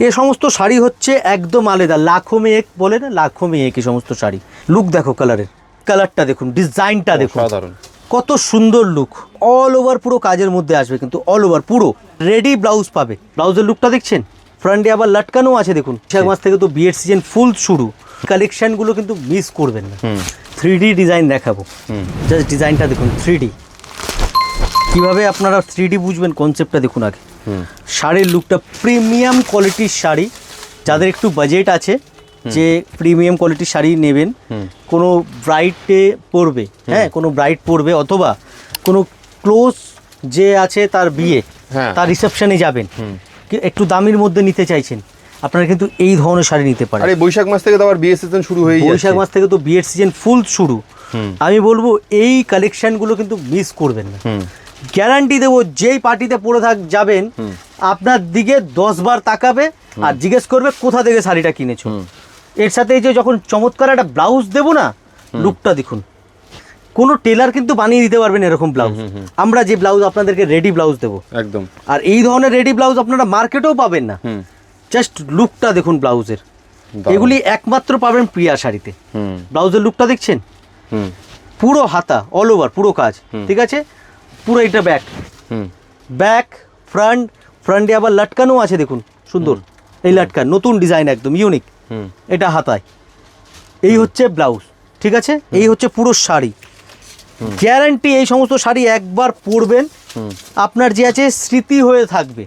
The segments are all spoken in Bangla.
এই সমস্ত শাড়ি হচ্ছে একদম আলাদা, লাখো মে এক বলে না, লাখো মে এক এই সমস্ত শাড়ি। লুক দেখো কালারের, কালারটা দেখুন, ডিজাইনটা দেখুন, সাধারণ কত সুন্দর লুক। অল ওভার পুরো কাজের মধ্যে আসবে, কিন্তু অল ওভার পুরো রেডি ব্লাউজ পাবে। ব্লাউজের লুকটা দেখছেন, ফ্রন্টে আবার লটকানো আছে দেখুন। বৈশাখ মাস থেকে তো বিয়ের সিজন ফুল শুরু, কালেকশনগুলো কিন্তু মিস করবেন না। 3D ডিজাইন দেখাবো, জাস্ট ডিজাইনটা দেখুন। 3D কীভাবে আপনারা 3D বুঝবেন কনসেপ্টটা দেখুন আগে। শাড়ির লুকটা প্রিমিয়াম কোয়ালিটির শাড়ি, যাদের একটু বাজেট আছে যে প্রিমিয়াম কোয়ালিটির শাড়ি নেবেন, কোনো ব্রাইডে পরবে, হ্যাঁ কোনো ব্রাইড পরবে, অথবা কোনো ক্লোজ যে আছে তার বিয়ে, তার রিসেপশনে যাবেন, একটু দামের মধ্যে নিতে চাইছেন, আপনারা কিন্তু এই ধরনের শাড়ি নিতে পারেন। আরে বৈশাখ মাস থেকে তো আবার বিয়ের সিজন শুরু হয়ে যাচ্ছে। বৈশাখ মাস থেকে তো বিয়ের সিজন ফুল শুরু। আমি বলবো এই কালেকশনগুলো কিন্তু মিস করবেন না। গ্যারান্টি দেবো, যেই পার্টিতে পরে যাবেন আপনার দিকে 10 বার তাকাবে আর জিজ্ঞেস করবে কোথা থেকে শাড়িটা কিনেছো। এর সাথে এই যে যখন চমৎকার একটা ব্লাউজ দেবো না, লুকটা দেখুন। কোনো টেলার কিন্তু বানিয়ে দিতে পারবেন এরকম ব্লাউজ। আমরা যে ব্লাউজ আপনাদেরকে রেডি ব্লাউজ দেবো একদম, আর এই ধরনের রেডি ব্লাউজ আপনারা মার্কেটেও পাবেন না। জাস্ট লুকটা দেখুন ব্লাউজের, এগুলি একমাত্র পাবেন প্রিয়া শাড়িতে। ব্লাউজের লুকটা দেখছেন, পুরো হাতা অল ওভার পুরো কাজ, ঠিক আছে। পুরো এটা ব্যাক, ব্যাক ফ্রন্টে আবার লটকানো আছে দেখুন, সুন্দর এই লটকান, নতুন ডিজাইন একদম ইউনিক। এটা হাতায়, এই হচ্ছে ব্লাউজ, ঠিক আছে। এই হচ্ছে পুরো শাড়ি। গ্যারান্টি এই সমস্ত শাড়ি একবার পরবেন আপনার যে আছে স্মৃতি হয়ে থাকবে,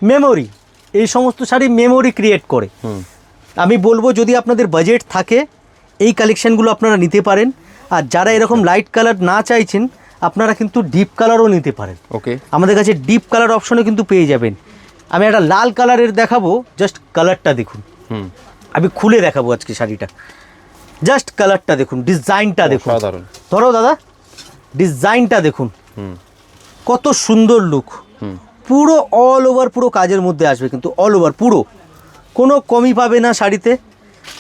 মেমোরি। এই সমস্ত শাড়ি মেমোরি ক্রিয়েট করে। আমি বলবো যদি আপনাদের বাজেট থাকে এই কালেকশানগুলো আপনারা নিতে পারেন। আর যারা এরকম লাইট কালার না চাইছেন আপনারা কিন্তু ডিপ কালারও নিতে পারেন। ওকে, আমাদের কাছে ডিপ কালার অপশনে কিন্তু পেয়ে যাবেন। আমি একটা লাল কালারের দেখাবো, জাস্ট কালারটা দেখুন। আমি খুলে দেখাবো আজকে শাড়িটা, জাস্ট কালারটা দেখুন, ডিজাইনটা দেখুন। ধরো দাদা, ডিজাইনটা দেখুন, কত সুন্দর লুক। পুরো অল ওভার পুরো কাজের মধ্যে আসবে, কিন্তু অল ওভার পুরো, কোনো কমি পাবে না শাড়িতে,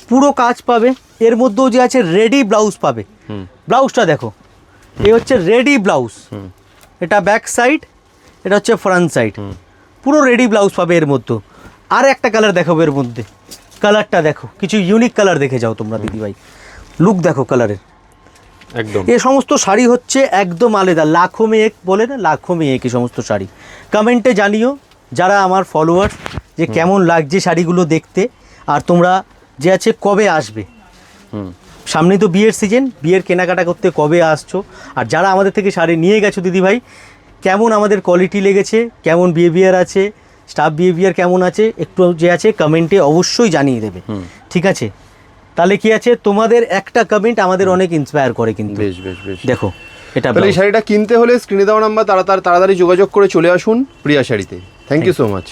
পুরো কাজ পাবে। এর মধ্যেও যে আছে রেডি ব্লাউজ পাবে। ব্লাউজটা দেখো, এই হচ্ছে রেডি ব্লাউজ, এটা ব্যাক সাইড, এটা হচ্ছে ফ্রন্ট সাইড, পুরো রেডি ব্লাউজ পাবে এর মধ্যে। আর একটা কালার দেখাবো এর মধ্যে, কালারটা দেখো, কিছু ইউনিক কালার দেখে যাও তোমরা দিদিভাই। লুক দেখো কালারের, একদম। এই সমস্ত শাড়ি হচ্ছে একদম আলাদা, লাখো মে এক বলে না, লাখো মে এক এই সমস্ত শাড়ি। কমেন্টে জানিও যারা আমার ফলোয়ার্স যে কেমন লাগছে শাড়িগুলো দেখতে, আর তোমরা যে আছে কবে আসবে। সামনে তো বিয়ের সিজন, বিয়ের কেনাকাটা করতে কবে আসছো, আর যারা আমাদের থেকে শাড়ি নিয়ে গেছো দিদিভাই, কেমন আমাদের কোয়ালিটি লেগেছে, কেমন বিহেভিয়ার আছে, স্টাফ বিহেভিয়ার কেমন আছে, একটু যে আছে কমেন্টে অবশ্যই জানিয়ে দেবে, ঠিক আছে। তাহলে কি আছে, তোমাদের একটা কমেন্ট আমাদের অনেক ইন্সপায়ার করে কিন্তু। বেশ বেশ বেশ, দেখো এটা। এই শাড়িটা কিনতে হলে স্ক্রিনে দেওয়া নাম্বার তাড়াতাড়ি যোগাযোগ করে চলে আসুন প্রিয়া শাড়িতে। Thank you so much.